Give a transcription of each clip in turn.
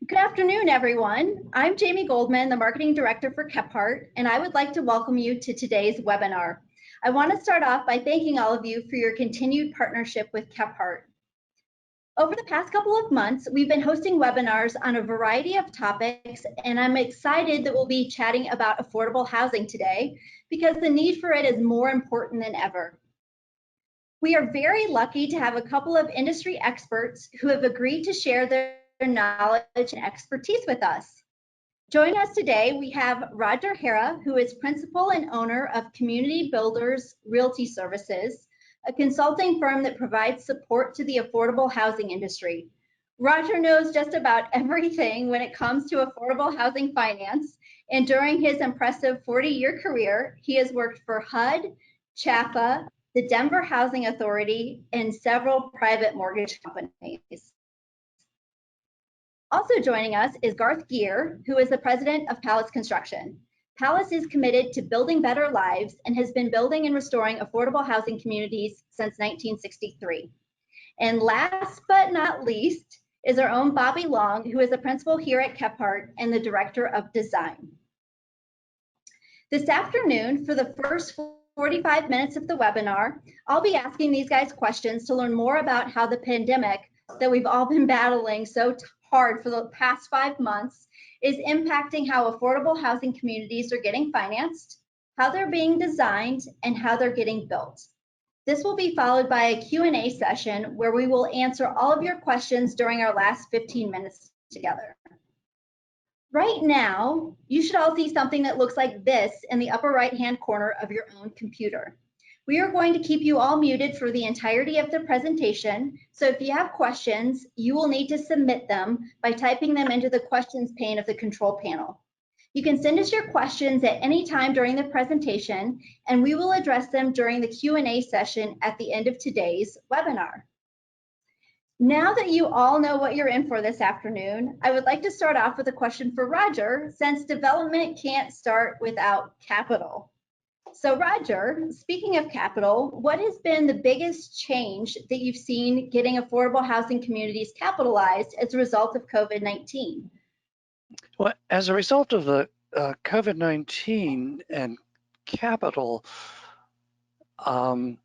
Good afternoon, everyone. I'm Jamie Goldman, the Marketing Director for Kephart, and I would like to welcome you to today's webinar. I want to start off by thanking all of you for your continued partnership with Kephart. Over the past couple of months, we've been hosting webinars on a variety of topics, and I'm excited that we'll be chatting about affordable housing today because the need for it is more important than ever. We are very lucky to have a couple of industry experts who have agreed to share their knowledge and expertise with us. Joining us today, we have Roger Hara, who is principal and owner of Community Builders Realty Services, a consulting firm that provides support to the affordable housing industry. Roger knows just about everything when it comes to affordable housing finance, and during his impressive 40-year career, he has worked for HUD, CHFA, the Denver Housing Authority, and several private mortgage companies. Also joining us is Garth Geer, who is the president of Palace Construction. Palace is committed to building better lives and has been building and restoring affordable housing communities since 1963. And last but not least is our own Bobby Long, who is a principal here at Kephart and the director of design. This afternoon, for the first 45 minutes of the webinar, I'll be asking these guys questions to learn more about how the pandemic that we've all been battling so hard for the past 5 months is impacting how affordable housing communities are getting financed, how they're being designed, and how they're getting built. This will be followed by a Q&A session where we will answer all of your questions during our last 15 minutes together. Right now, you should all see something that looks like this in the upper right-hand corner of your own computer. We are going to keep you all muted for the entirety of the presentation, so if you have questions, you will need to submit them by typing them into the questions pane of the control panel. You can send us your questions at any time during the presentation, and we will address them during the Q&A session at the end of today's webinar. Now that you all know what you're in for this afternoon, I would like to start off with a question for Roger, since development can't start without capital. So Roger, speaking of capital, what has been the biggest change that you've seen getting affordable housing communities capitalized as a result of COVID-19? Well, as a result of the COVID-19 and capital, the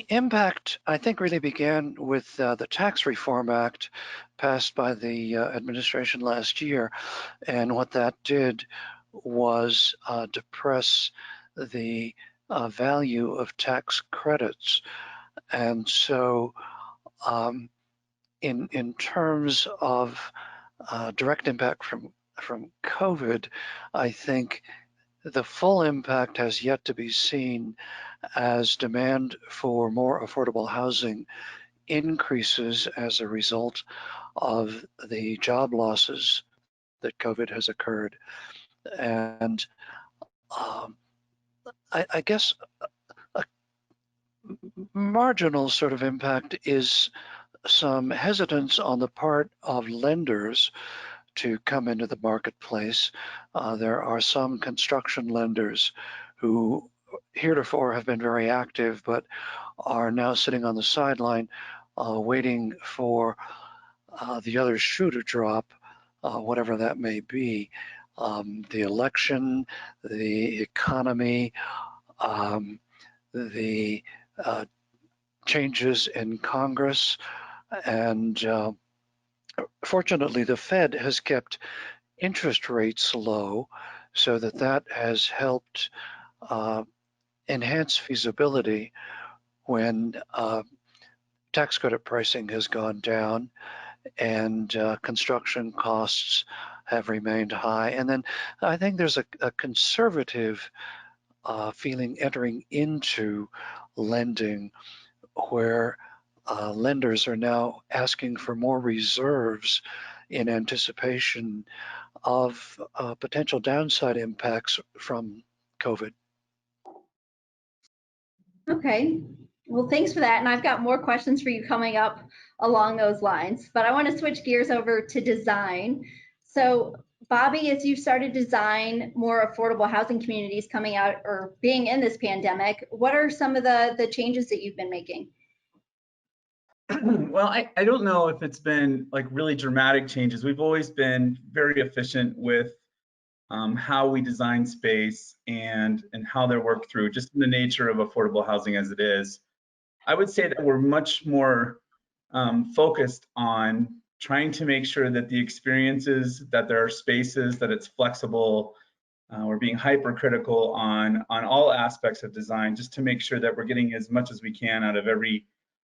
impact, I think, really began with the Tax Reform Act passed by the administration last year. And what that did was depress the value of tax credits. And so in terms of direct impact from COVID, I think the full impact has yet to be seen as demand for more affordable housing increases as a result of the job losses that COVID has occurred. And I guess a marginal sort of impact is some hesitance on the part of lenders to come into the marketplace. There are some construction lenders who heretofore have been very active, but are now sitting on the sideline waiting for the other shoe to drop, whatever that may be. The election, the economy, the changes in Congress, and fortunately, the Fed has kept interest rates low, so that has helped enhance feasibility when tax credit pricing has gone down and construction costs have remained high. And then I think there's a conservative feeling entering into lending where lenders are now asking for more reserves in anticipation of potential downside impacts from COVID. Okay, well, thanks for that. And I've got more questions for you coming up along those lines, but I want to switch gears over to design. So Bobby, as you've started to design more affordable housing communities coming out or being in this pandemic, what are some of the changes that you've been making? Well, I don't know if it's been like really dramatic changes. We've always been very efficient with how we design space and how they're worked through, just in the nature of affordable housing as it is. I would say that we're much more focused on trying to make sure that the experiences, that there are spaces, that it's flexible. We're being hypercritical on all aspects of design, just to make sure that we're getting as much as we can out of every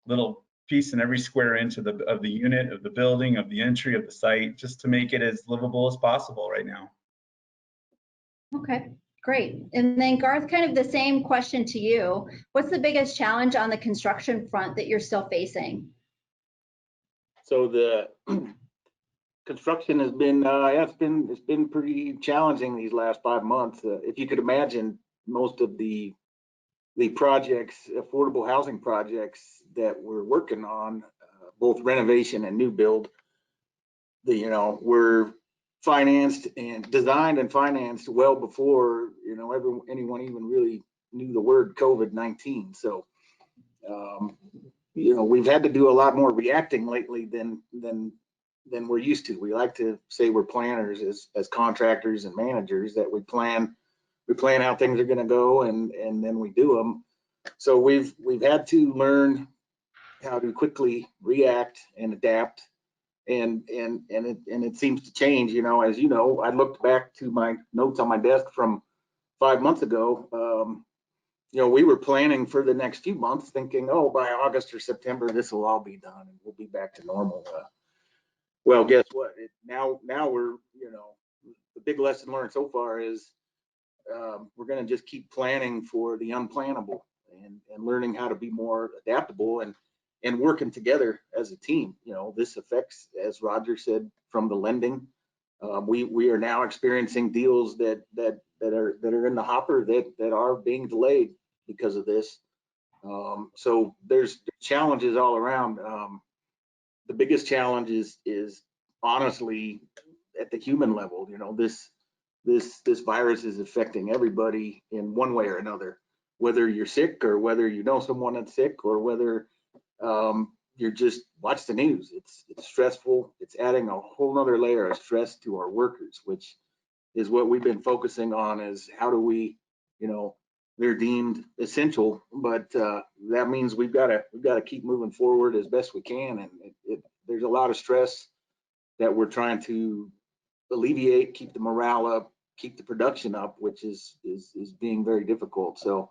little piece and every square inch of the unit, of the building, of the entry, of the site, just to make it as livable as possible right now. Okay, great. And then Garth, kind of the same question to you. What's the biggest challenge on the construction front that you're still facing? So the construction has been, it's been pretty challenging these last 5 months. If you could imagine, most of the projects, affordable housing projects that we're working on, both renovation and new build, were financed and designed and financed well before anyone even really knew the word COVID-19. So we've had to do a lot more reacting lately than we're used to. We like to say we're planners as contractors and managers, that we plan how things are going to go, and then we do them. So we've had to learn how to quickly react and adapt, and it seems to change. As you know, I looked back to my notes on my desk from 5 months ago. We were planning for the next few months, thinking, oh, by August or September, this will all be done and we'll be back to normal. Well, guess what? Now we're, the big lesson learned so far is we're going to just keep planning for the unplannable, and learning how to be more adaptable and working together as a team. This affects, as Roger said, from the lending. We are now experiencing deals that are in the hopper that are being delayed because of this. So there's challenges all around. The biggest challenge is honestly at the human level. This virus is affecting everybody in one way or another, whether you're sick or whether you know someone that's sick, or whether you're just watch the news. It's stressful. It's adding a whole nother layer of stress to our workers, which is what we've been focusing on, is how do we, they're deemed essential, but that means we've got to keep moving forward as best we can. And there's a lot of stress that we're trying to alleviate, keep the morale up, keep the production up, which is being very difficult. So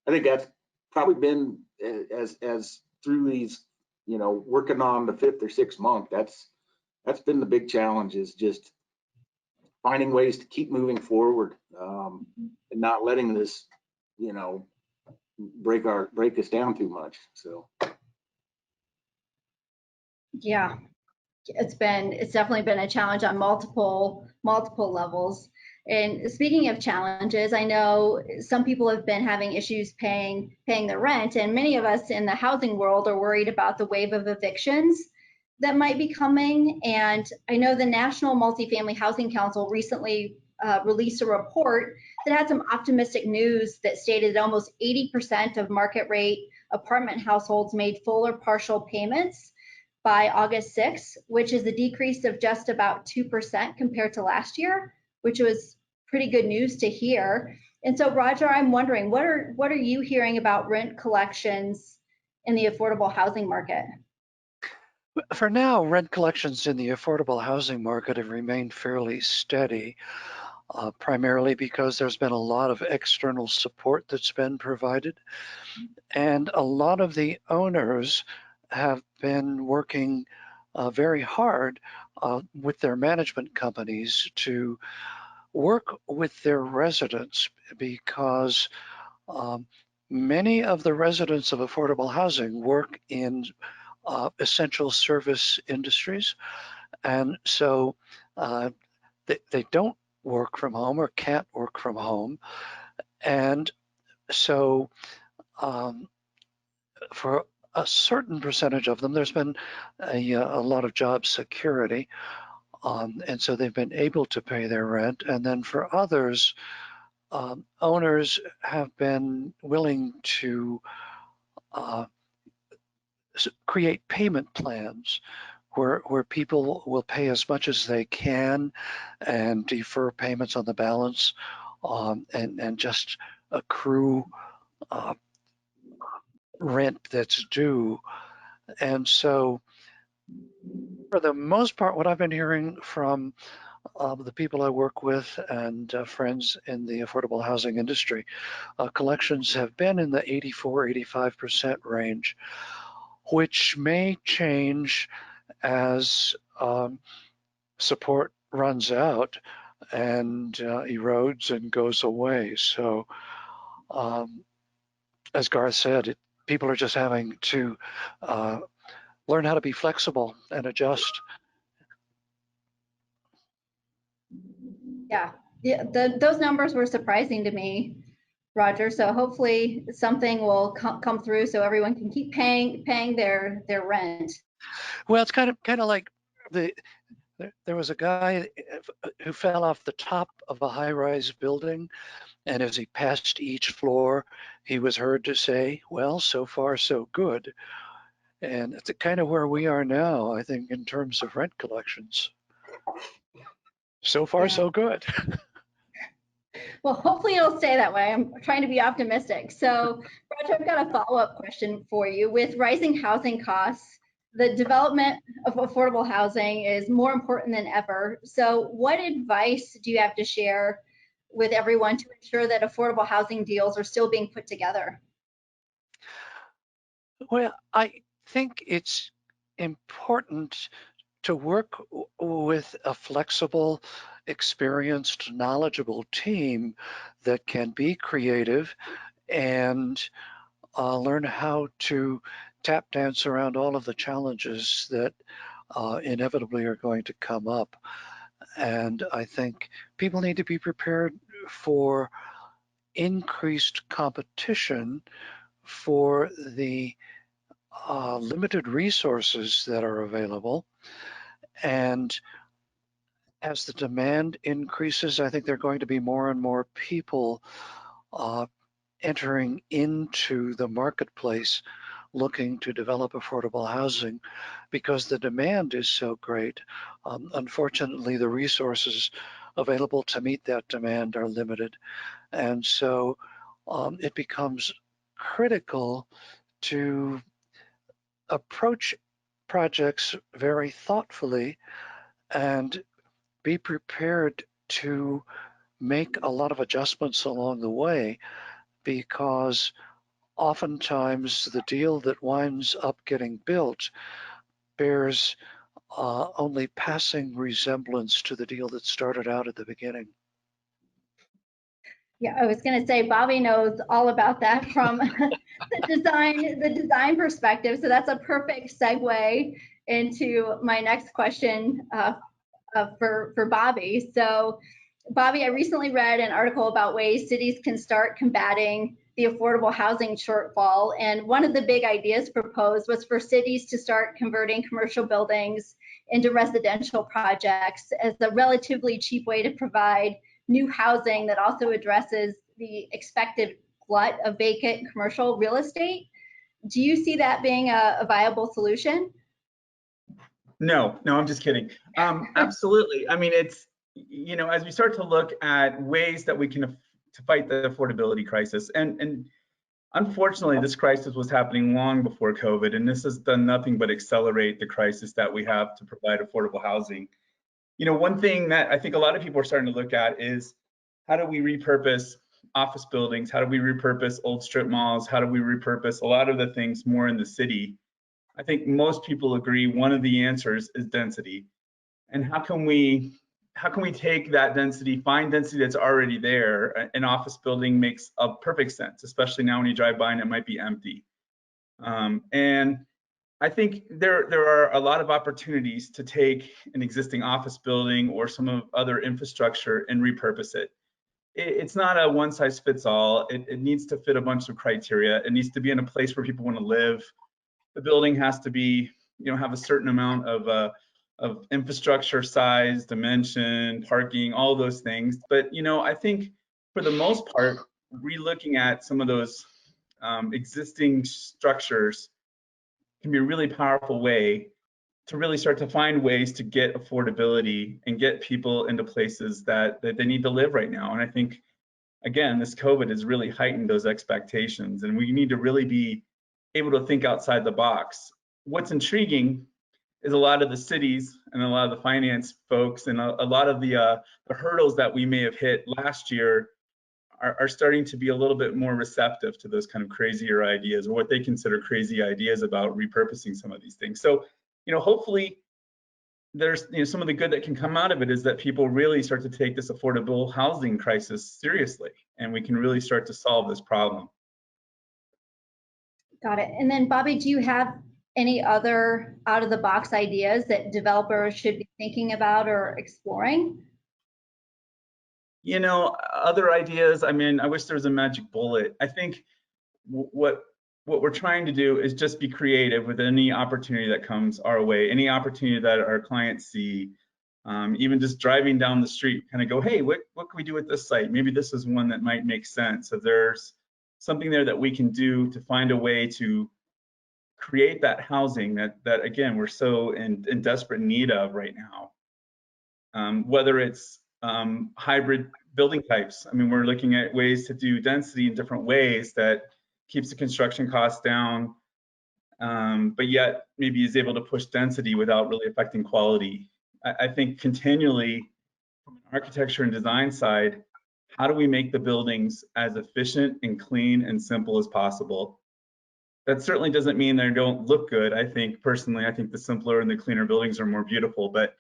I think that's probably been, as through these, working on the 5th or 6th month, that's been the big challenge, is just finding ways to keep moving forward, and not letting this, break us down too much. So Yeah, it's definitely been a challenge on multiple levels. And speaking of challenges, I know some people have been having issues paying their rent, and many of us in the housing world are worried about the wave of evictions that might be coming. And I know the National Multifamily Housing Council recently released a report that had some optimistic news that stated that almost 80% of market rate apartment households made full or partial payments by August 6th, which is a decrease of just about 2% compared to last year, which was pretty good news to hear. And so, Roger, I'm wondering, what are you hearing about rent collections in the affordable housing market? For now, rent collections in the affordable housing market have remained fairly steady, primarily because there's been a lot of external support that's been provided. And a lot of the owners have been working very hard with their management companies to work with their residents, because many of the residents of affordable housing work in essential service industries. And so they don't work from home or can't work from home. And so for a certain percentage of them, there's been a lot of job security. And so they've been able to pay their rent. And then for others, owners have been willing to create payment plans where people will pay as much as they can and defer payments on the balance, and just accrue rent that's due. And so for the most part, what I've been hearing from the people I work with and friends in the affordable housing industry, collections have been in the 84–85% range, which may change as support runs out and erodes and goes away. So as Garth said, people are just having to learn how to be flexible and adjust. Yeah, those numbers were surprising to me, Roger. So hopefully something will come through so everyone can keep paying their rent. Well, it's kind of like there was a guy who fell off the top of a high-rise building, and as he passed each floor, he was heard to say, "Well, so far so good." And it's kind of where we are now, I think, in terms of rent collections. So far, so good. Well, hopefully it'll stay that way. I'm trying to be optimistic. So, Roger, I've got a follow-up question for you. With rising housing costs, the development of affordable housing is more important than ever. So, what advice do you have to share with everyone to ensure that affordable housing deals are still being put together? Well, I think it's important to work with a flexible, experienced, knowledgeable team that can be creative and learn how to tap dance around all of the challenges that inevitably are going to come up. And I think people need to be prepared for increased competition for the limited resources that are available. And as the demand increases, I think there are going to be more and more people entering into the marketplace looking to develop affordable housing because the demand is so great. Unfortunately, the resources available to meet that demand are limited. And so it becomes critical to approach projects very thoughtfully and be prepared to make a lot of adjustments along the way, because oftentimes the deal that winds up getting built bears only passing resemblance to the deal that started out at the beginning. Yeah, I was going to say Bobby knows all about that from the design perspective. So that's a perfect segue into my next question for Bobby. So Bobby, I recently read an article about ways cities can start combating the affordable housing shortfall. And one of the big ideas proposed was for cities to start converting commercial buildings into residential projects as a relatively cheap way to provide new housing that also addresses the expected glut of vacant commercial real estate. Do you see that being a viable solution? No, I'm just kidding. Absolutely. I mean, it's, you know, as we start to look at ways that we can to fight the affordability crisis, and unfortunately, this crisis was happening long before COVID, and this has done nothing but accelerate the crisis that we have to provide affordable housing. You know, one thing that I think a lot of people are starting to look at is how do we repurpose office buildings? How do we repurpose old strip malls? How do we repurpose a lot of the things more in the city? I think most people agree one of the answers is density. And how can we take that density, find density that's already there? An office building makes a perfect sense, especially now when you drive by and it might be empty. And I think there are a lot of opportunities to take an existing office building or some other infrastructure and repurpose it. It's not a one size fits all. It needs to fit a bunch of criteria. It needs to be in a place where people want to live. The building has to be, you know, have a certain amount of infrastructure, size, dimension, parking, all those things. But, you know, I think for the most part, relooking at some of those existing structures can be a really powerful way to really start to find ways to get affordability and get people into places that they need to live right now. And I think, again, this COVID has really heightened those expectations, and we need to really be able to think outside the box. What's intriguing is a lot of the cities and a lot of the finance folks and a lot of the hurdles that we may have hit last year are starting to be a little bit more receptive to those kind of crazier ideas, or what they consider crazy ideas about repurposing some of these things. So, hopefully there's, some of the good that can come out of it is that people really start to take this affordable housing crisis seriously, and we can really start to solve this problem. Got it. And then Bobby, do you have any other out of the box ideas that developers should be thinking about or exploring? Other ideas, I wish there was a magic bullet. I think what we're trying to do is just be creative with any opportunity that comes our way, any opportunity that our clients see. Even just driving down the street, kind of go, hey, what can we do with this site? Maybe this is one that might make sense. So there's something there that we can do to find a way to create that housing that again, we're so in desperate need of right now. Whether it's hybrid building types. We're looking at ways to do density in different ways that keeps the construction costs down, but yet maybe is able to push density without really affecting quality. I think continually from an architecture and design side, how do we make the buildings as efficient and clean and simple as possible? That certainly doesn't mean they don't look good. I think personally, the simpler and the cleaner buildings are more beautiful, but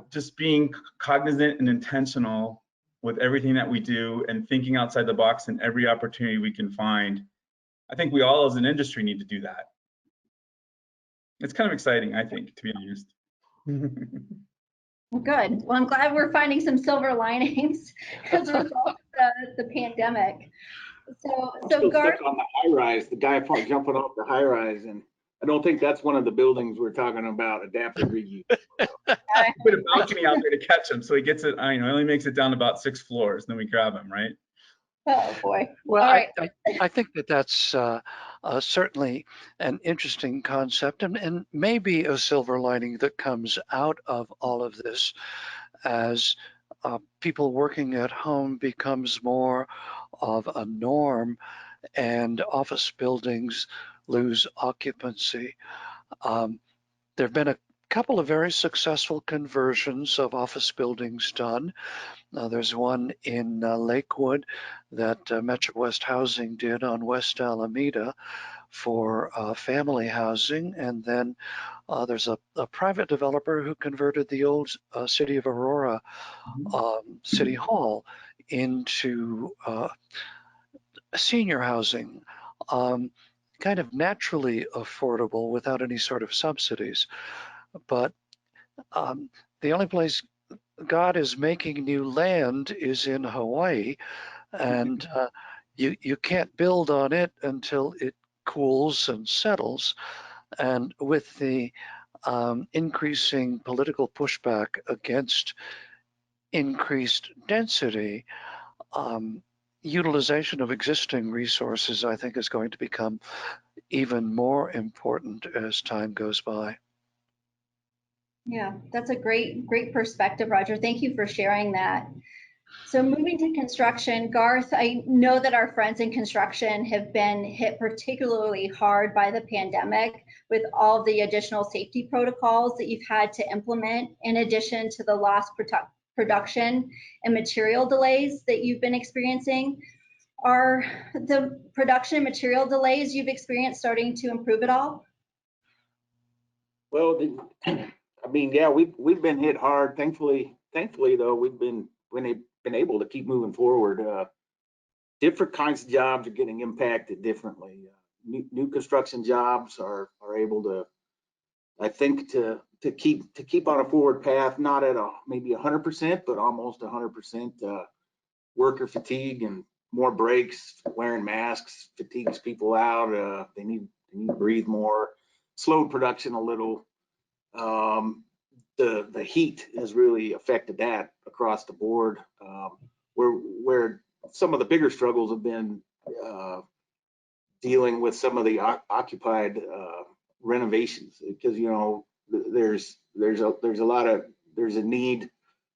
just being cognizant and intentional with everything that we do and thinking outside the box in every opportunity we can find. I think we all as an industry need to do that. It's kind of exciting, I think, to be honest. Well, good. Well, I'm glad we're finding some silver linings as a result of the pandemic. So Garth, on the high rise, the guy jumping off the high rise, and I don't think that's one of the buildings we're talking about, adaptive reuse. Put a balcony out there to catch him, so he gets it. Only makes it down about 6 floors, then we grab him, right? Oh boy. Well, All right. I think that's certainly an interesting concept, and maybe a silver lining that comes out of all of this as people working at home becomes more of a norm and office buildings lose occupancy. There have been a couple of very successful conversions of office buildings done. There's one in Lakewood that Metro West Housing did on West Alameda for family housing. And then there's a private developer who converted the old City of Aurora City Hall into senior housing, kind of naturally affordable without any sort of subsidies. But the only place God is making new land is in Hawaii, and you can't build on it until it cools and settles. And with the increasing political pushback against increased density, utilization of existing resources, I think, is going to become even more important as time goes by. Yeah, that's a great perspective, Roger. Thank you for sharing that. So moving to construction, Garth, I know that our friends in construction have been hit particularly hard by the pandemic with all the additional safety protocols that you've had to implement, in addition to the lost production and material delays that you've been experiencing. Are the production and material delays you've experienced starting to improve at all? Well, yeah, we've been hit hard. Thankfully though, we've been able to keep moving forward. Different kinds of jobs are getting impacted differently. New construction jobs are able to, I think, to keep on a forward path, not at maybe 100%, but almost 100%. Worker fatigue and more breaks, wearing masks fatigues people out. They need to breathe more. Slowed production a little. The heat has really affected that across the board. Where some of the bigger struggles have been dealing with some of the occupied renovations, because there's a need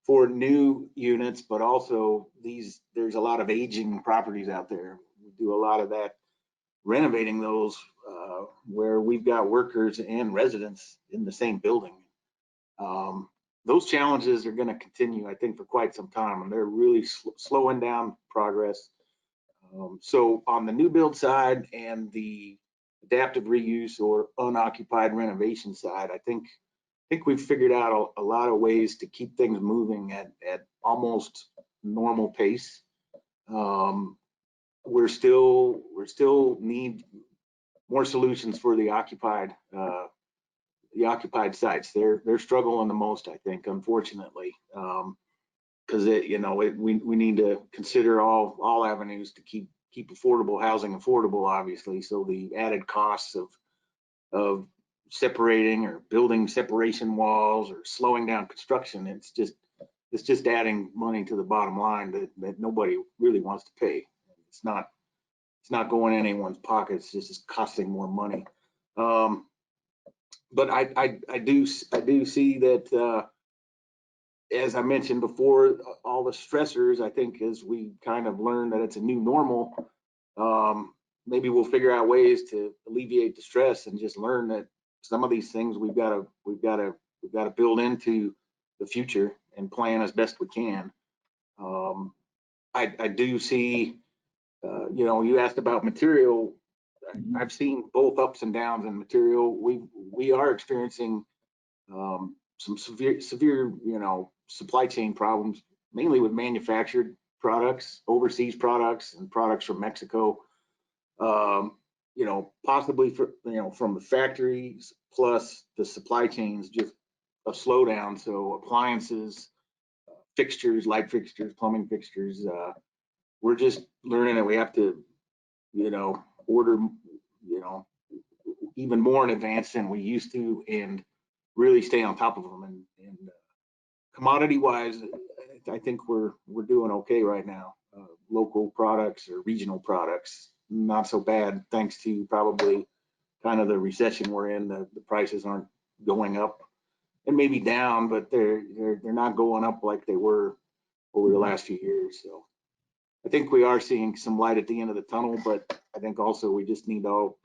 for new units, but also there's a lot of aging properties out there. We do a lot of that, renovating those where we've got workers and residents in the same building. Those challenges are going to continue, I think, for quite some time, and they're really slowing down progress. So on the new build side and the adaptive reuse or unoccupied renovation side, I think we've figured out a lot of ways to keep things moving at almost normal pace. We're still need more solutions for the occupied sites. They're struggling the most, I think, unfortunately, because we need to consider all avenues to keep affordable housing affordable, obviously. So the added costs of separating or building separation walls or slowing down construction, it's just adding money to the bottom line that nobody really wants to pay. It's not going in anyone's pockets, it's costing more money. But I do see that, as I mentioned before, all the stressors, I think, as we kind of learn that it's a new normal, maybe we'll figure out ways to alleviate the stress and just learn that some of these things we've got to build into the future and plan as best we can. I do see, you asked about material. I've seen both ups and downs in material. We are experiencing some severe, supply chain problems, mainly with manufactured products, overseas products, and products from Mexico. Possibly from the factories, plus the supply chains, just a slowdown. So appliances, fixtures, light fixtures, plumbing fixtures. We're just learning that we have to, order, even more in advance than we used to, and really stay on top of them. And commodity wise, I think we're doing okay right now. Local products or regional products, not so bad, thanks to probably kind of the recession we're in. The prices aren't going up, and maybe down, but they're not going up like they were over the last few years. So I think we are seeing some light at the end of the tunnel, but I think also we just need to all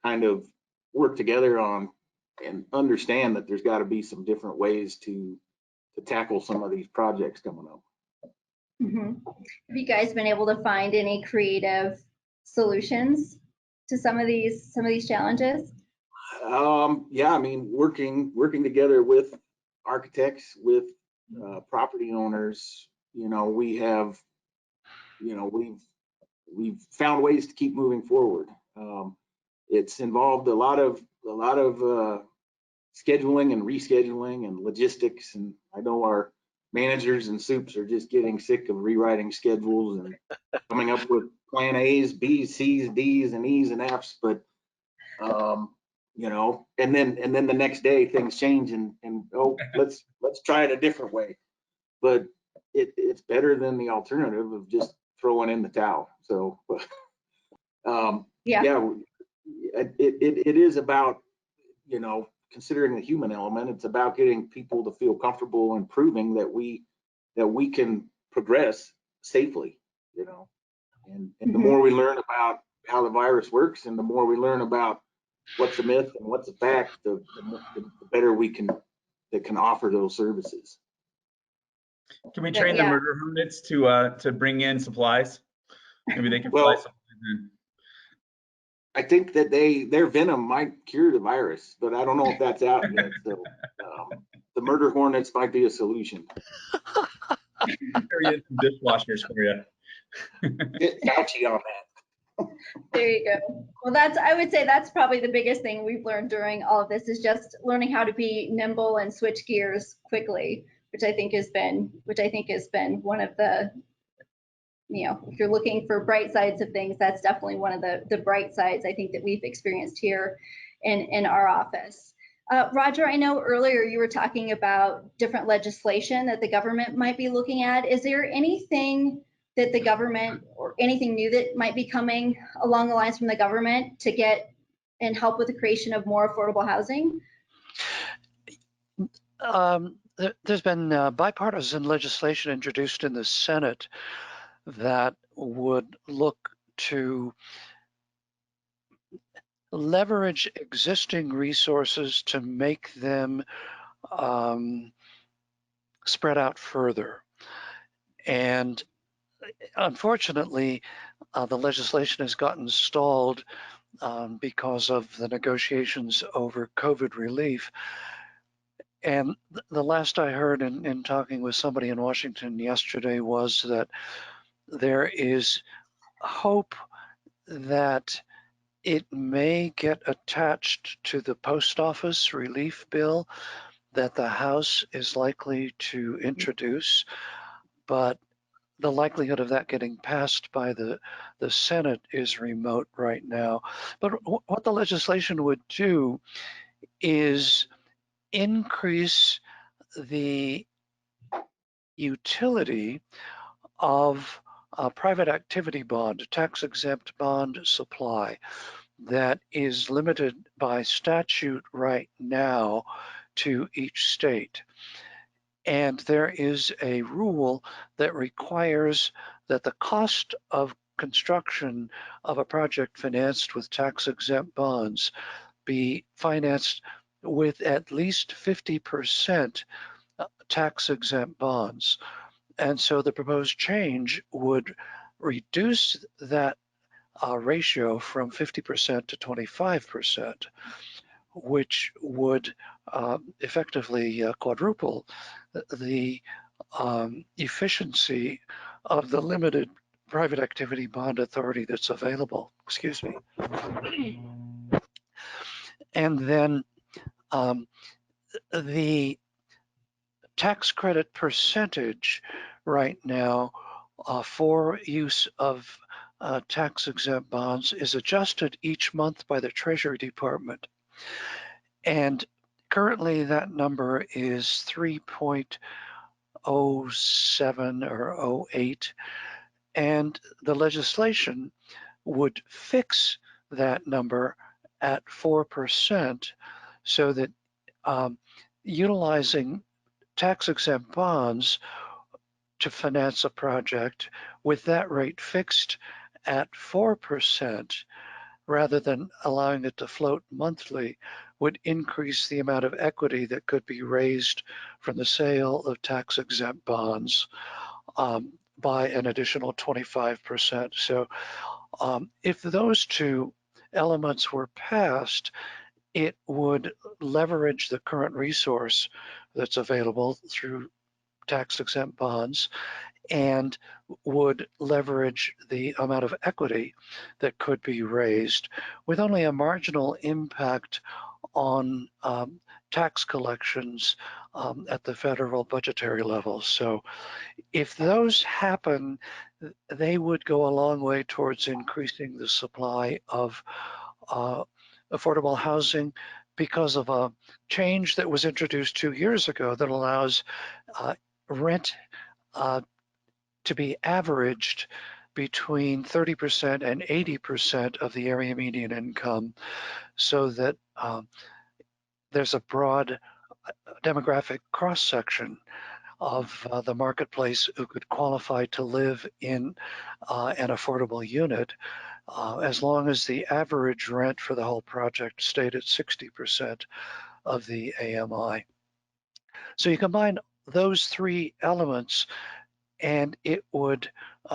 kind of work together on and understand that there's got to be some different ways to tackle some of these projects coming up. Mm-hmm. Have you guys been able to find any creative solutions to some of these challenges? Yeah, I mean, working together with architects, with property owners, we've found ways to keep moving forward. It's involved a lot of scheduling and rescheduling and logistics, and I know our managers and soups are just getting sick of rewriting schedules and coming up with plan A's, B's, C's, D's, and E's and F's. But and then the next day things change and let's try it a different way. But it's better than the alternative of just throwing in the towel. So it is about considering the human element. It's about getting people to feel comfortable and proving that we can progress safely, and the more we learn about how the virus works, and the more we learn about what's a myth and what's a fact, the better we can offer those services. Can we train the murder hornets to bring in supplies? Maybe they can fly supplies in. I think that their venom might cure the virus, but I don't know if that's out yet. So the murder hornets might be a solution. There is some dishwashers for you. Get ouchie on that. There you go. Well, I would say that's probably the biggest thing we've learned during all of this, is just learning how to be nimble and switch gears quickly, which I think has been one of the, if you're looking for bright sides of things, that's definitely one of the bright sides I think that we've experienced here in our office. Roger, I know earlier you were talking about different legislation that the government might be looking at. Is there anything that the government or anything new that might be coming along the lines from the government to get and help with the creation of more affordable housing? There's been bipartisan legislation introduced in the Senate that would look to leverage existing resources to make them spread out further. And unfortunately, the legislation has gotten stalled because of the negotiations over COVID relief. And the last I heard in talking with somebody in Washington yesterday was that there is hope that it may get attached to the post office relief bill that the House is likely to introduce, but the likelihood of that getting passed by the Senate is remote right now. But what the legislation would do is increase the utility of a private activity bond, a tax-exempt bond supply that is limited by statute right now to each state. And there is a rule that requires that the cost of construction of a project financed with tax-exempt bonds be financed with at least 50% tax-exempt bonds. And so the proposed change would reduce that ratio from 50% to 25%, which would effectively quadruple the efficiency of the limited private activity bond authority that's available. Excuse me. And then the tax credit percentage right now for use of tax-exempt bonds is adjusted each month by the Treasury Department. And currently that number is 3.07 or 08. And the legislation would fix that number at 4% so that utilizing tax-exempt bonds to finance a project with that rate fixed at 4% rather than allowing it to float monthly would increase the amount of equity that could be raised from the sale of tax-exempt bonds by an additional 25%. So if those two elements were passed, it would leverage the current resource that's available through tax-exempt bonds and would leverage the amount of equity that could be raised with only a marginal impact on tax collections at the federal budgetary level. So if those happen, they would go a long way towards increasing the supply of affordable housing because of a change that was introduced 2 years ago that allows rent to be averaged between 30% and 80% of the area median income, so that there's a broad demographic cross-section of the marketplace who could qualify to live in an affordable unit, as long as the average rent for the whole project stayed at 60% of the AMI. So you combine those three elements and it would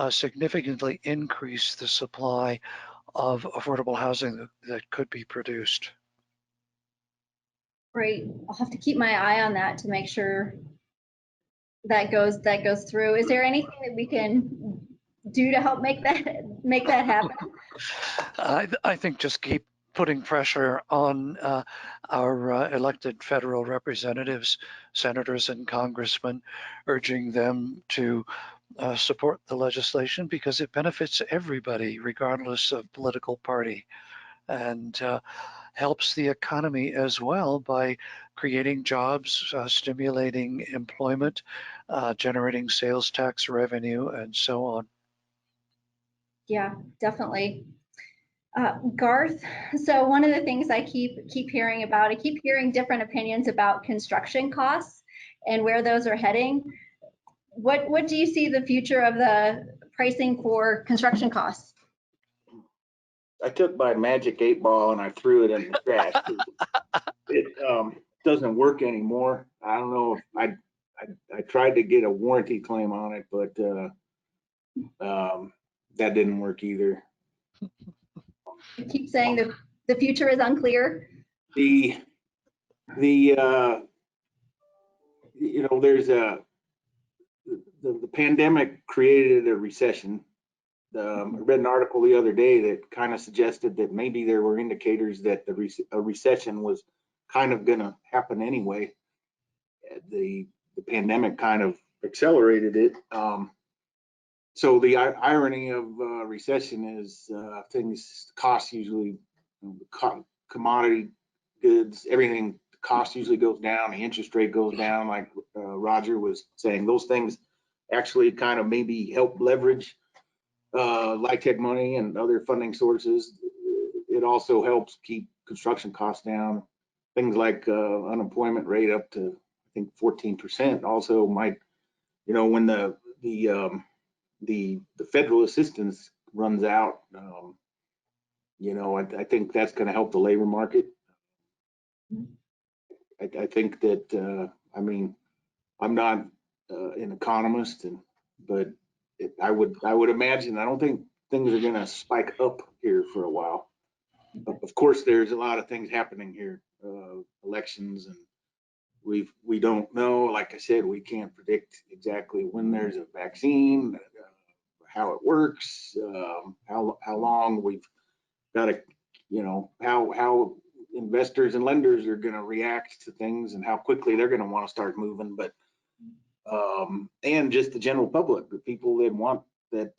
significantly increase the supply of affordable housing that could be produced. Great. I'll have to keep my eye on that to make sure that goes through. Is there anything that we can do to help make that happen? I think just keep putting pressure on our elected federal representatives, senators and congressmen, urging them to support the legislation because it benefits everybody regardless of political party, and helps the economy as well by creating jobs, stimulating employment, generating sales tax revenue, and so on. Yeah, definitely. Garth, so one of the things I keep hearing about, I keep hearing different opinions about construction costs and where those are heading. What do you see the future of the pricing for construction costs? I took my magic 8-ball and I threw it in the trash. It doesn't work anymore. I don't know if I tried to get a warranty claim on it, but that didn't work either. You keep saying the future is unclear. The you know, there's the pandemic created a recession. I read an article the other day that kind of suggested that maybe there were indicators that a recession was kind of going to happen anyway. The pandemic kind of accelerated it. So the irony of recession is costs usually, commodity goods, everything, the cost usually goes down, the interest rate goes down, like Roger was saying. Those things actually kind of maybe help leverage LIHTC money and other funding sources. It also helps keep construction costs down. Things like unemployment rate up to, I think, 14% also might, you know, when the federal assistance runs out, you know, I think that's going to help the labor market. I think that, I mean, I'm not an economist, but I would imagine, I don't think things are going to spike up here for a while. Of course, there's a lot of things happening here, elections, and we don't know. Like I said, we can't predict exactly when there's a vaccine, how it works, how long we've got to, you know, how investors and lenders are going to react to things and how quickly they're going to want to start moving. But and just the general public, the people that want that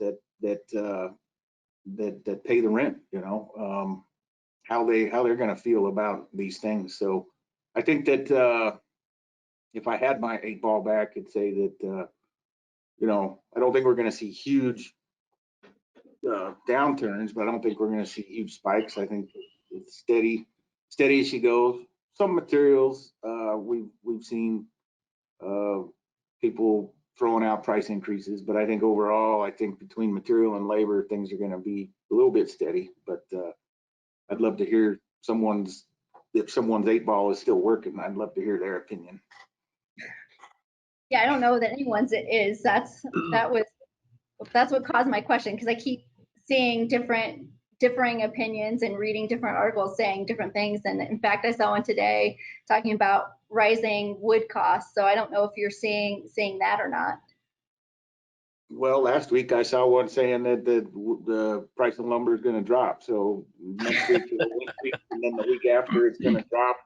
pay the rent, you know, how they're going to feel about these things. So I think that if I had my 8-ball back, I'd say that you know, I don't think we're going to see huge downturns, but I don't think we're going to see huge spikes. I think it's steady as she goes. Some materials we've seen people throwing out price increases, but I think overall, I think between material and labor, things are going to be a little bit steady. But I'd love to hear if someone's 8-ball is still working. I'd love to hear their opinion. Yeah, I don't know that anyone's it is. That's what caused my question, because I keep seeing differing opinions and reading different articles saying different things. And in fact, I saw one today talking about rising wood costs. So I don't know if you're seeing that or not. Well, last week I saw one saying that the price of lumber is going to drop. So next week, and then the week after, it's going to drop.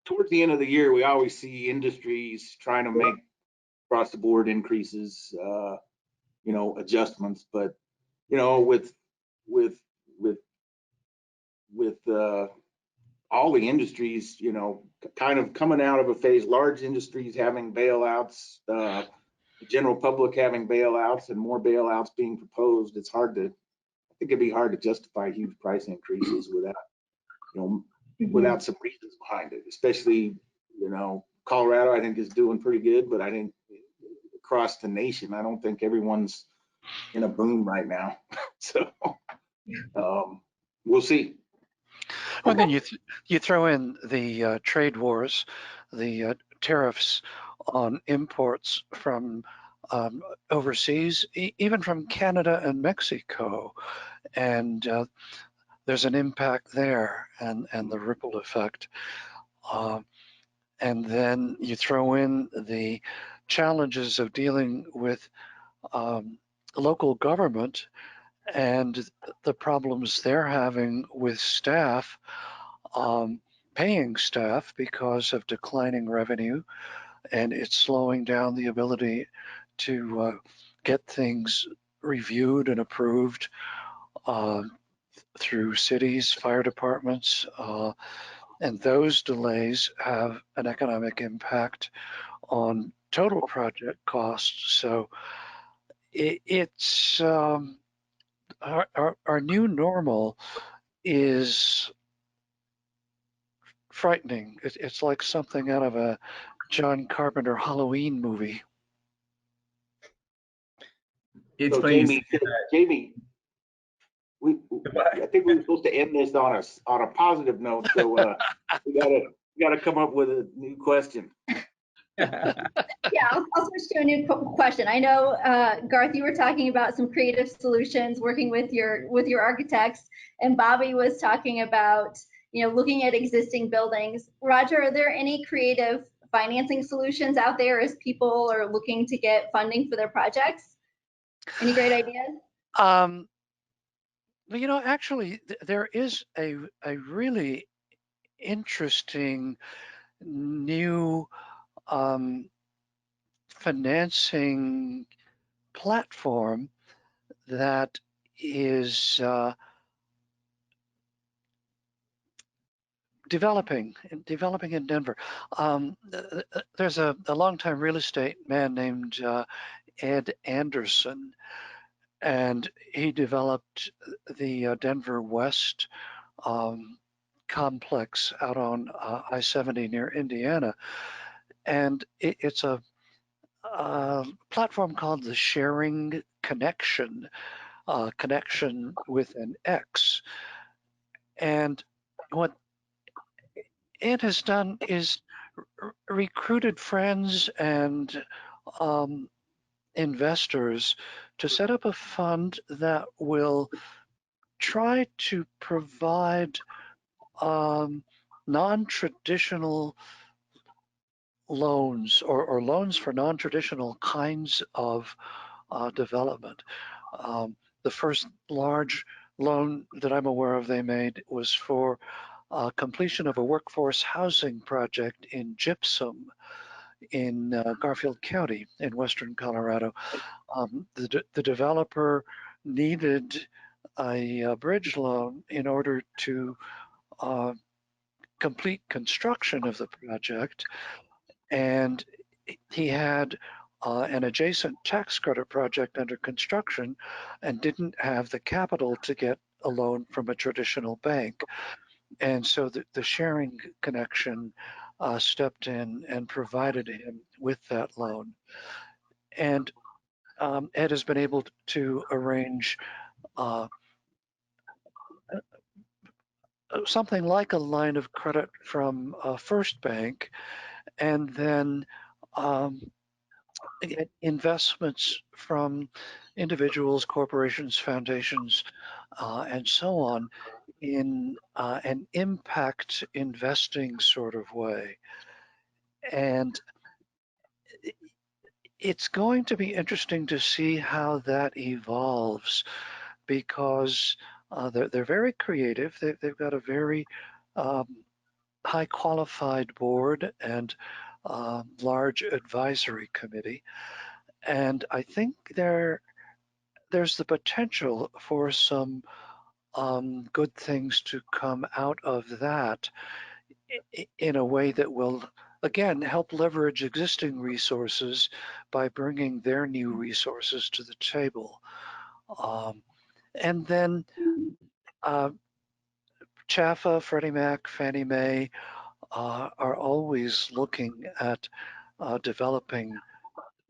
Towards the end of the year, we always see industries trying to make across the board increases, you know, adjustments. But you know, with all the industries, you know, kind of coming out of a phase, large industries having bailouts, the general public having bailouts, and more bailouts being proposed, it's hard to, I think it'd be hard to justify huge price increases without, you know, without some reasons behind it. Especially, you know, Colorado, I think, is doing pretty good, but I think across the nation, I don't think everyone's in a boom right now. So we'll see. And then you throw in the trade wars, the tariffs on imports from overseas, even from Canada and Mexico, and there's an impact there, and the ripple effect. And then you throw in the challenges of dealing with local government and the problems they're having with staff, paying staff because of declining revenue, and it's slowing down the ability to get things reviewed and approved through cities, fire departments, and those delays have an economic impact on total project costs. So it's our new normal is frightening. It's like something out of a John Carpenter Halloween movie. It's So funny you say Jamie, that. Jamie, I think we were supposed to end this on a positive note, so we gotta come up with a new question. Yeah, I'll switch to a new question. I know, Garth, you were talking about some creative solutions working with your architects, and Bobby was talking about, looking at existing buildings. Roger, are there any creative financing solutions out there as people are looking to get funding for their projects? Any great ideas? Well, actually, there is a really interesting new financing platform that is developing in Denver. There's a longtime real estate man named Ed Anderson, and he developed the Denver West complex out on I-70 near Indiana. And it's a platform called the Sharing Connection, connection with an X. And what Ed has done is recruited friends and investors to set up a fund that will try to provide non-traditional loans or loans for non-traditional kinds of development. The first large loan that I'm aware of they made was for completion of a workforce housing project in Gypsum in Garfield County in western Colorado. The developer needed a bridge loan in order to complete construction of the project, and he had an adjacent tax credit project under construction and didn't have the capital to get a loan from a traditional bank. And so the Sharing Connection stepped in and provided him with that loan. And Ed has been able to arrange something like a line of credit from First Bank, and then investments from individuals, corporations, foundations, and so on in an impact investing sort of way. And it's going to be interesting to see how that evolves, because they're very creative. They've got a very high qualified board and large advisory committee. And I think there's the potential for some good things to come out of that in a way that will, again, help leverage existing resources by bringing their new resources to the table. And then CHFA, Freddie Mac, Fannie Mae are always looking at developing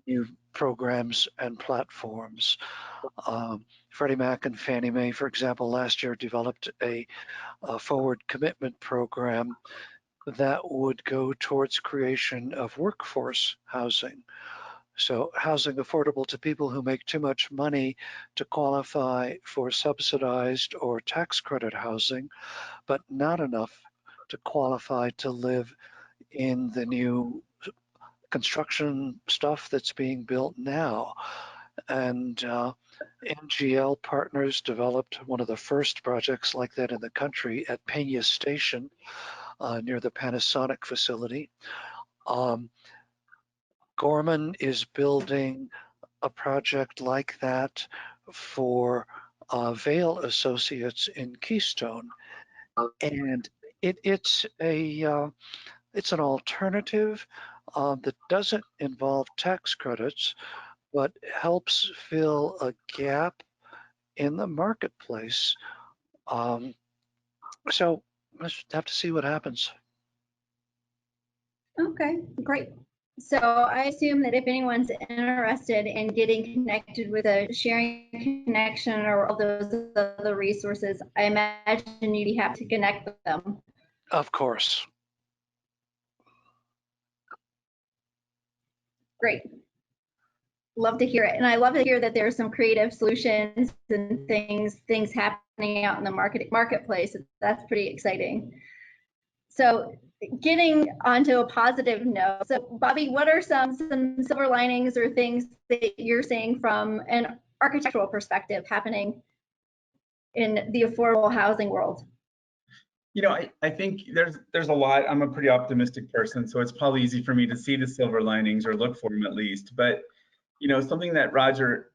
new programs and platforms. Freddie Mac and Fannie Mae, for example, last year developed a forward commitment program that would go towards creation of workforce housing. So housing affordable to people who make too much money to qualify for subsidized or tax credit housing, but not enough to qualify to live in the new construction stuff that's being built now. And NGL Partners developed one of the first projects like that in the country at Peña Station near the Panasonic facility. Gorman is building a project like that for Vail Associates in Keystone, and it's an alternative that doesn't involve tax credits, but helps fill a gap in the marketplace. So let's have to see what happens. Okay, great. So I assume that if anyone's interested in getting connected with a sharing connection or all those other resources, I imagine you'd be happy to connect with them. Of course. Great. Love to hear it. And I love to hear that there's some creative solutions and things happening out in the marketplace. That's pretty exciting. So getting onto a positive note. So Bobby, what are some silver linings or things that you're seeing from an architectural perspective happening in the affordable housing world? You know, I think there's a lot. I'm a pretty optimistic person, so it's probably easy for me to see the silver linings or look for them at least. But you know, something that Roger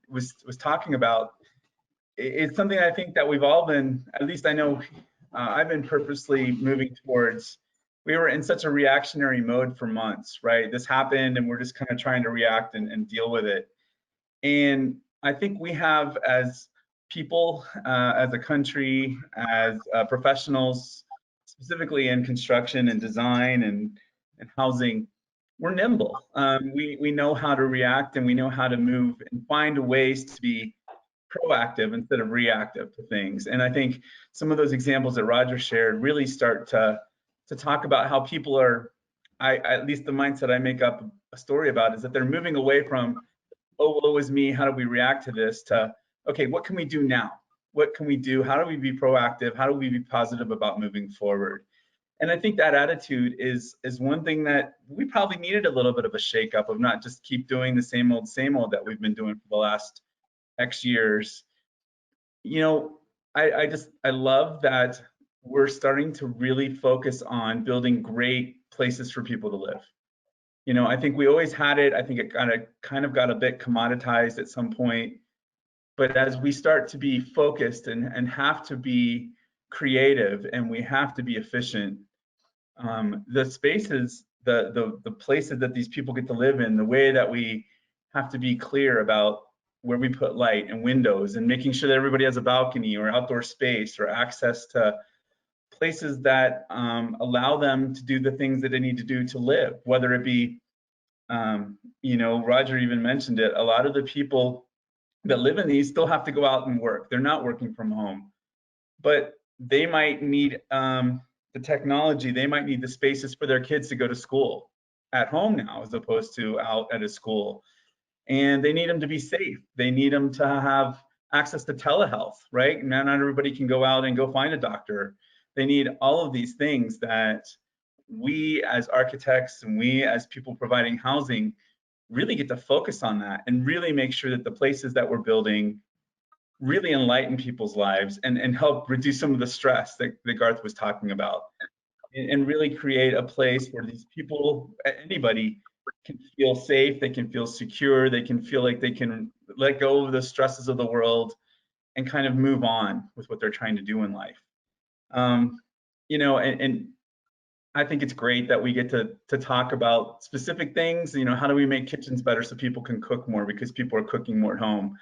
was talking about, it's something I think that we've all been, at least I know I've been purposely moving towards. We were in such a reactionary mode for months, right? This happened and we're just kind of trying to react and deal with it. And I think we have, as people, as a country, as professionals, specifically in construction and design and housing, we're nimble. We know how to react and we know how to move and find ways to be proactive instead of reactive to things. And I think some of those examples that Roger shared really start to talk about how people are, at least the mindset I make up a story about is that they're moving away from, oh, woe is me, how do we react to this, to, okay, what can we do now? What can we do? How do we be proactive? How do we be positive about moving forward? And I think that attitude is one thing that we probably needed a little bit of a shakeup of, not just keep doing the same old that we've been doing for the last X years. You know, I love that we're starting to really focus on building great places for people to live. You know, I think we always had it. I think it kind of got a bit commoditized at some point. But as we start to be focused and have to be creative and we have to be efficient, the spaces, the places that these people get to live in, the way that we have to be clear about where we put light and windows and making sure that everybody has a balcony or outdoor space or access to places that allow them to do the things that they need to do to live, whether it be, you know, Roger even mentioned it, a lot of the people that live in these still have to go out and work. They're not working from home, but they might need the technology, they might need the spaces for their kids to go to school at home now as opposed to out at a school. And they need them to be safe. They need them to have access to telehealth, right? Not everybody can go out and go find a doctor. They need all of these things that we as architects and we as people providing housing really get to focus on that and really make sure that the places that we're building really enlighten people's lives and help reduce some of the stress that Garth was talking about, and really create a place where these people, anybody, can feel safe, they can feel secure, they can feel like they can let go of the stresses of the world and kind of move on with what they're trying to do in life. You know, and I think it's great that we get to talk about specific things. You know, how do we make kitchens better so people can cook more because people are cooking more at home?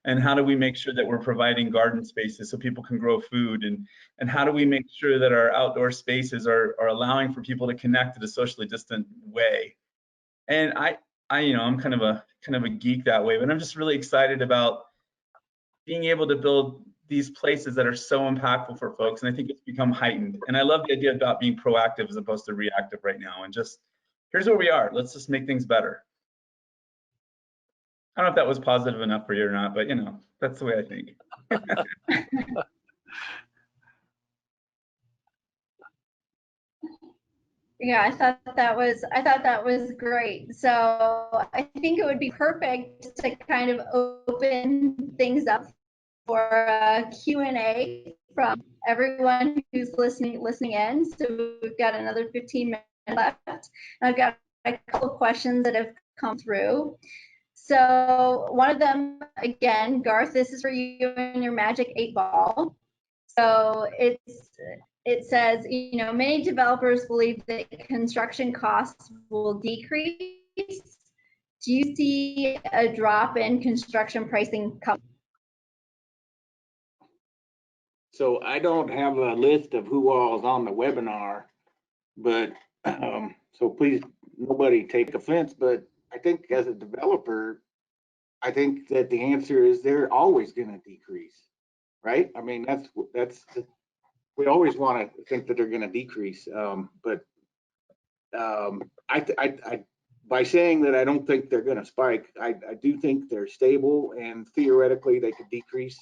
And how do we make sure that we're providing garden spaces so people can grow food? And how do we make sure that our outdoor spaces are allowing for people to connect in a socially distant way? And I you know, I'm kind of a geek that way, but I'm just really excited about being able to build these places that are so impactful for folks. And I think it's become heightened. And I love the idea about being proactive as opposed to reactive right now. And just, here's where we are. Let's just make things better. I don't know if that was positive enough for you or not, but you know, that's the way I think. Yeah, I thought that was great. So I think it would be perfect to kind of open things up for a Q&A from everyone who's listening in. So we've got another 15 minutes left. And I've got a couple of questions that have come through. So one of them, again, Garth, this is for you and your magic 8-ball. So it says, you know, many developers believe that construction costs will decrease Do you see a drop in construction pricing coming? So I don't have a list of who all is on the webinar, but so please, nobody take offense, but I think as a developer, I think that the answer is they're always going to decrease, right? I mean, we always want to think that they're going to decrease, but by saying that I don't think they're going to spike, I do think they're stable and theoretically they could decrease.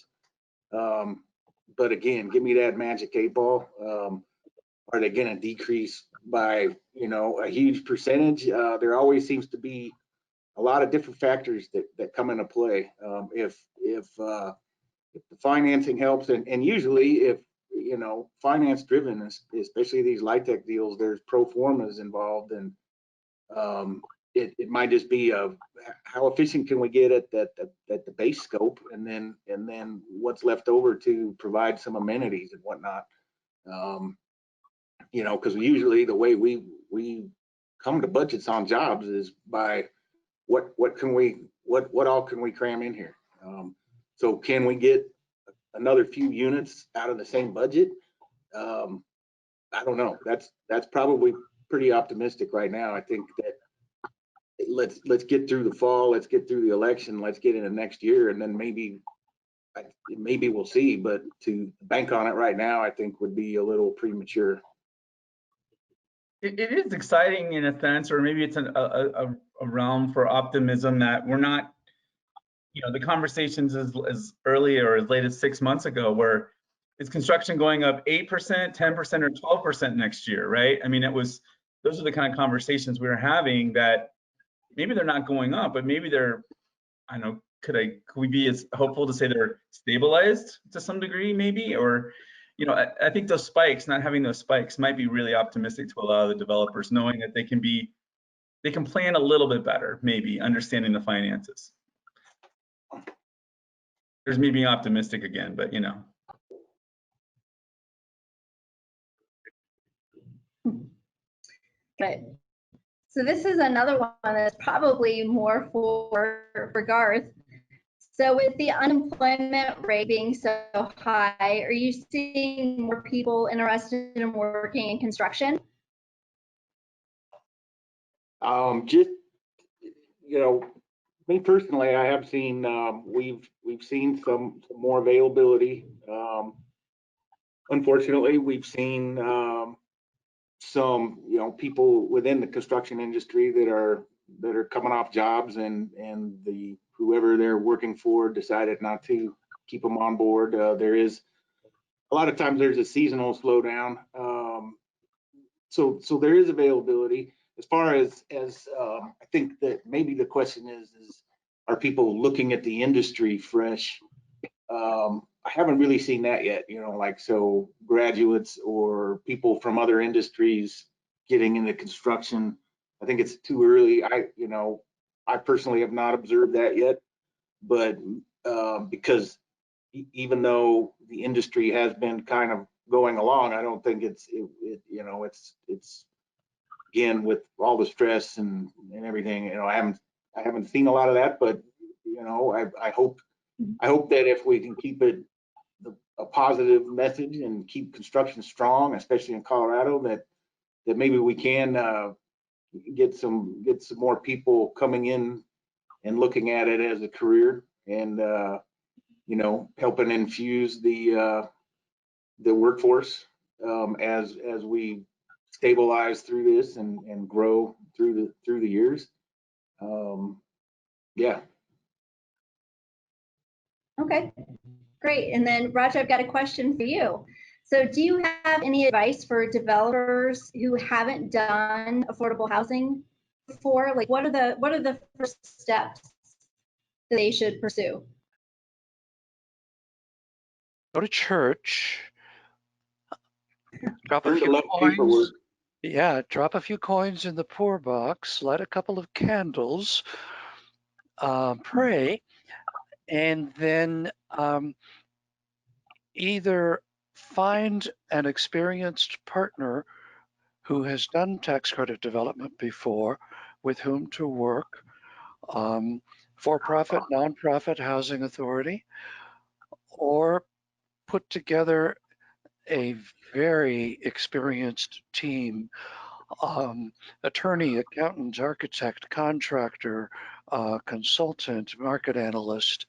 But again, give me that magic 8 ball. Are they going to decrease by, a huge percentage? There always seems to be a lot of different factors that come into play. If the financing helps, and usually if, finance driven, especially these LIHTC deals, there's pro formas involved, and it might just be how efficient can we get at the base scope, and then what's left over to provide some amenities and whatnot. Because usually the way we come to budgets on jobs is by what all can we cram in here. So can we get another few units out of the same budget? I don't know. That's probably pretty optimistic right now. I think that let's get through the fall, let's get through the election, let's get into next year, and then maybe we'll see. But to bank on it right now, I think would be a little premature. It is exciting in a sense, or maybe it's a realm for optimism that we're not, the conversations as early or as late as 6 months ago, where is construction going up 8%, 10%, or 12% next year, right? I mean, those are the kind of conversations we were having, that maybe they're not going up, but maybe they're, I don't know, could we be as hopeful to say they're stabilized to some degree, maybe? Or, I think those spikes, not having those spikes, might be really optimistic to a lot of the developers, knowing that they can plan a little bit better, maybe understanding the finances. There's me being optimistic again, but Good. So this is another one that's probably more for Garth. So with the unemployment rate being so high, are you seeing more people interested in working in construction? Just, me personally, I have seen, we've seen some more availability. Unfortunately, we've seen some, people within the construction industry that are coming off jobs, and whoever they're working for decided not to keep them on board. There is a lot of times there's a seasonal slowdown. So there is availability. As far as I think that maybe the question is are people looking at the industry fresh? I haven't really seen that yet, so graduates or people from other industries getting into construction. I think it's too early. I personally have not observed that yet, but because even though the industry has been kind of going along, I don't think it's again, with all the stress and everything, I haven't seen a lot of that, but I hope that if we can keep it a positive message and keep construction strong, especially in Colorado, that maybe we can get some more people coming in and looking at it as a career, and helping infuse the workforce as we stabilize through this and grow through the years. Yeah. Okay, great. And then Raj, I've got a question for you. So do you have any advice for developers who haven't done affordable housing before? Like, what are the first steps that they should pursue? Go to church, drop a Learn to few love coins. paperwork. Yeah, drop a few coins in the poor box, light a couple of candles, pray, and then either find an experienced partner who has done tax credit development before with whom to work, for-profit, nonprofit housing authority, or put together a very experienced team, attorney, accountant, architect, contractor, consultant, market analyst,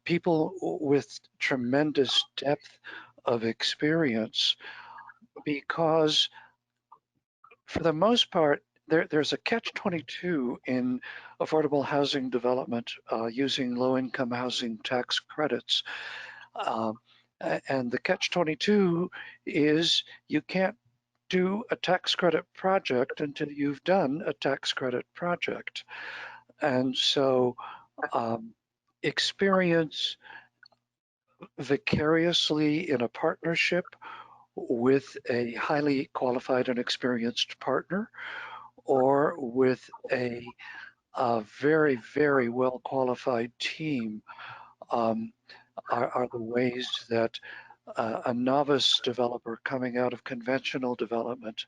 people with tremendous depth of experience, because for the most part, there's a catch-22 in affordable housing development using low-income housing tax credits. And the catch-22 is you can't do a tax credit project until you've done a tax credit project. And so experience vicariously in a partnership with a highly qualified and experienced partner, or with a very, very well qualified team are the ways that a novice developer coming out of conventional development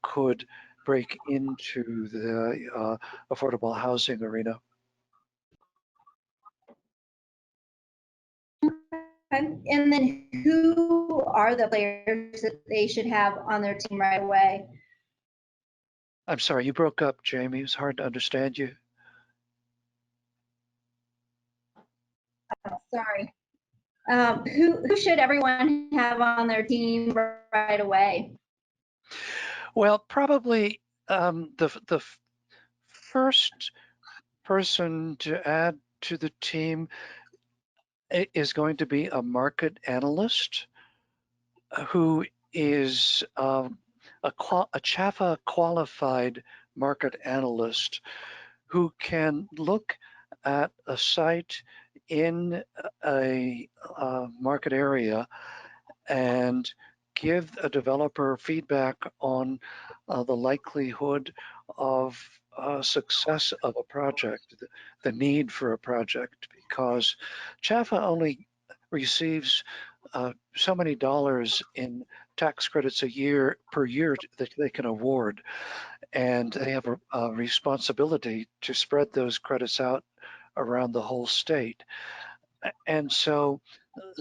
could break into the affordable housing arena. And then who are the players that they should have on their team right away? I'm sorry, you broke up, Jamie. It's hard to understand you. Oh, sorry. Who should everyone have on their team right away? Well, probably the first person to add to the team is going to be a market analyst who is a CHFA qualified market analyst who can look at a site in a market area and give a developer feedback on the likelihood of success of a project, the need for a project, because CHFA only receives so many dollars in tax credits per year that they can award, and they have a responsibility to spread those credits out around the whole state. And so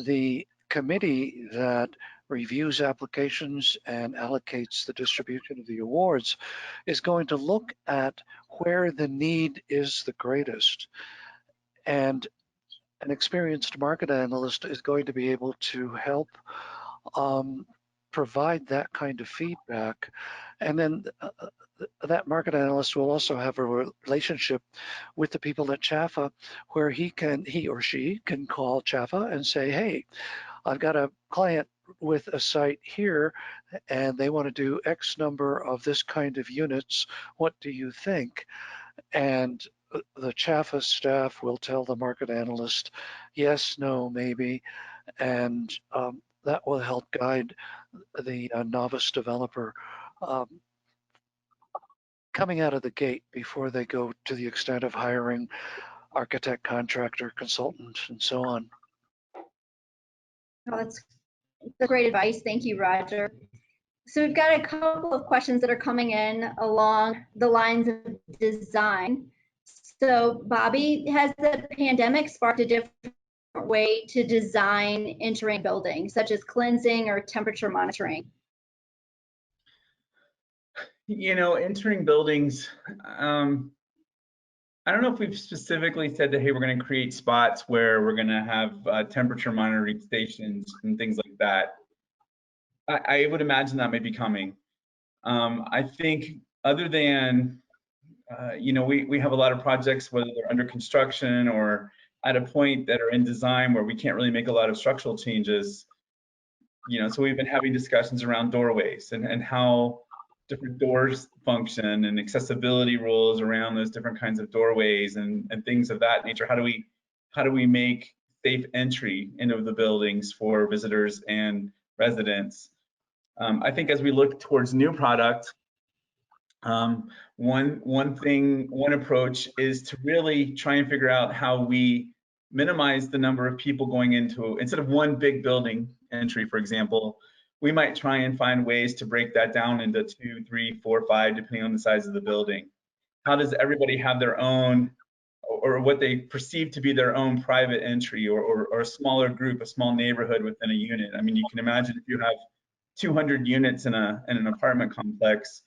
the committee that reviews applications and allocates the distribution of the awards is going to look at where the need is the greatest. And an experienced market analyst is going to be able to help provide that kind of feedback. And then that market analyst will also have a relationship with the people at CHFA where he or she can call CHFA and say, hey, I've got a client with a site here and they want to do X number of this kind of units. What do you think? And the CHFA staff will tell the market analyst, yes, no, maybe. And that will help guide the novice developer coming out of the gate before they go to the extent of hiring architect, contractor, consultant, and so on. Oh, that's great advice. Thank you, Roger. So we've got a couple of questions that are coming in along the lines of design. So Bobby, has the pandemic sparked a different way to design entering buildings, such as cleansing or temperature monitoring? You know, entering buildings, I don't know if we've specifically said that, hey, we're going to create spots where we're going to have temperature monitoring stations and things like that. I would imagine that may be coming. I think other than, you know, we have a lot of projects, whether they're under construction or at a point that are in design where we can't really make a lot of structural changes. You know, so we've been having discussions around doorways and how different doors function and accessibility rules around those different kinds of doorways and things of that nature. How do we make safe entry into the buildings for visitors and residents? I think as we look towards new product, one approach is to really try and figure out how we minimize the number of people going into, instead of one big building entry, for example, we might try and find ways to break that down into 2, 3, 4, 5, depending on the size of the building. how does everybody have their own, or what they perceive to be their own private entry, or a smaller group, a small neighborhood within a unit. I mean, you can imagine if you have 200 units in an apartment complex,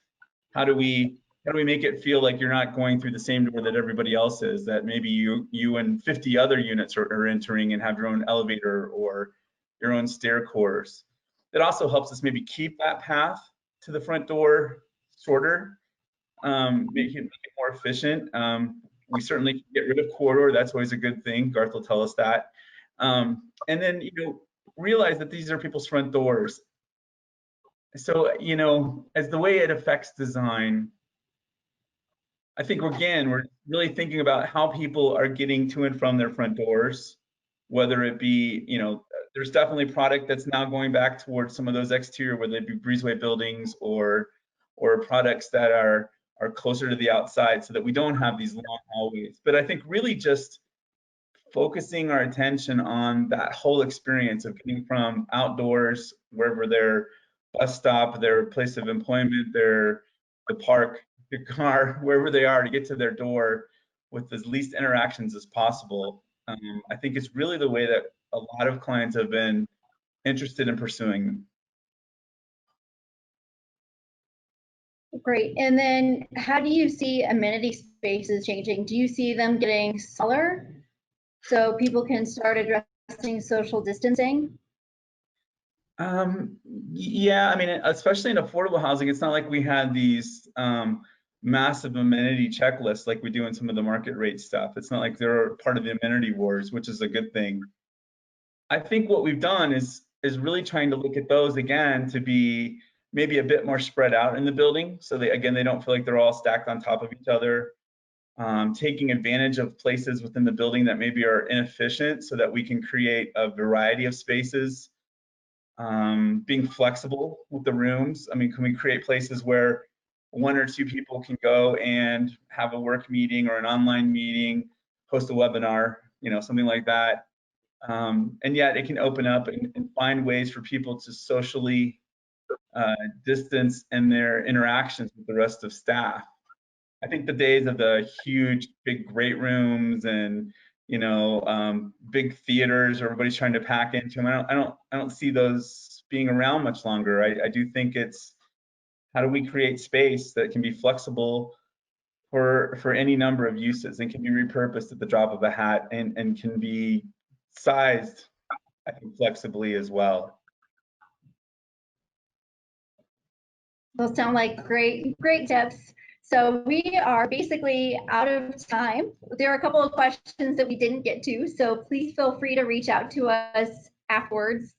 how do we make it feel like you're not going through the same door that everybody else is, that maybe you and 50 other units are entering and have your own elevator or your own stair course. It also helps us maybe keep that path to the front door shorter, make it more efficient. We certainly can get rid of corridor. That's always a good thing. Garth will tell us that. And then, realize that these are people's front doors. So, as the way it affects design, I think, again, we're really thinking about how people are getting to and from their front doors, whether it be, there's definitely product that's now going back towards some of those exterior, whether it be breezeway buildings or products that are closer to the outside, so that we don't have these long hallways. But I think really just focusing our attention on that whole experience of getting from outdoors, wherever their bus stop, their place of employment, the park, the car, wherever they are, to get to their door with as least interactions as possible. I think it's really the way that a lot of clients have been interested in pursuing them. Great. And then how do you see amenity spaces changing? Do you see them getting smaller so people can start addressing social distancing? Yeah, I mean, especially in affordable housing, it's not like we had these massive amenity checklists like we do in some of the market rate stuff. It's not like they're part of the amenity wars, which is a good thing. I think what we've done is really trying to look at those again to be maybe a bit more spread out in the building, so they don't feel like they're all stacked on top of each other. Taking advantage of places within the building that maybe are inefficient, so that we can create a variety of spaces. Being flexible with the rooms. I mean, can we create places where 1 or 2 people can go and have a work meeting or an online meeting, host a webinar, something like that. And yet it can open up and find ways for people to socially distance in their interactions with the rest of staff. I think the days of the huge, big, great rooms and big theaters where everybody's trying to pack into them, I don't see those being around much longer. I do think it's, how do we create space that can be flexible for any number of uses and can be repurposed at the drop of a hat, and can be sized, I think, flexibly as well. Those sound like great tips. So we are basically out of time. There are a couple of questions that we didn't get to, so please feel free to reach out to us afterwards.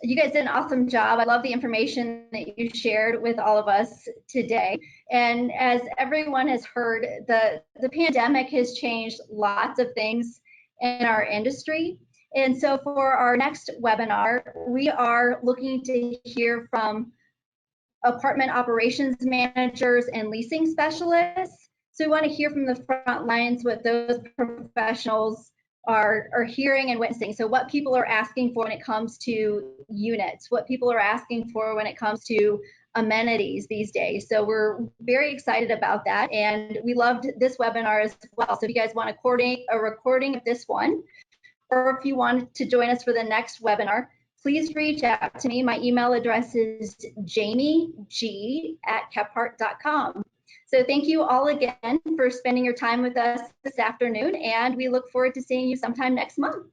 You guys did an awesome job. I love the information that you shared with all of us today. And as everyone has heard, the pandemic has changed lots of things in our industry. And so for our next webinar, we are looking to hear from apartment operations managers and leasing specialists. So we want to hear from the front lines what those professionals are hearing and witnessing. So what people are asking for when it comes to units, what people are asking for when it comes to amenities these days. So we're very excited about that. And we loved this webinar as well. So if you guys want to coordinate a recording of this one, or if you want to join us for the next webinar, please reach out to me. My email address is jamieg@kephart.com. So thank you all again for spending your time with us this afternoon, and we look forward to seeing you sometime next month.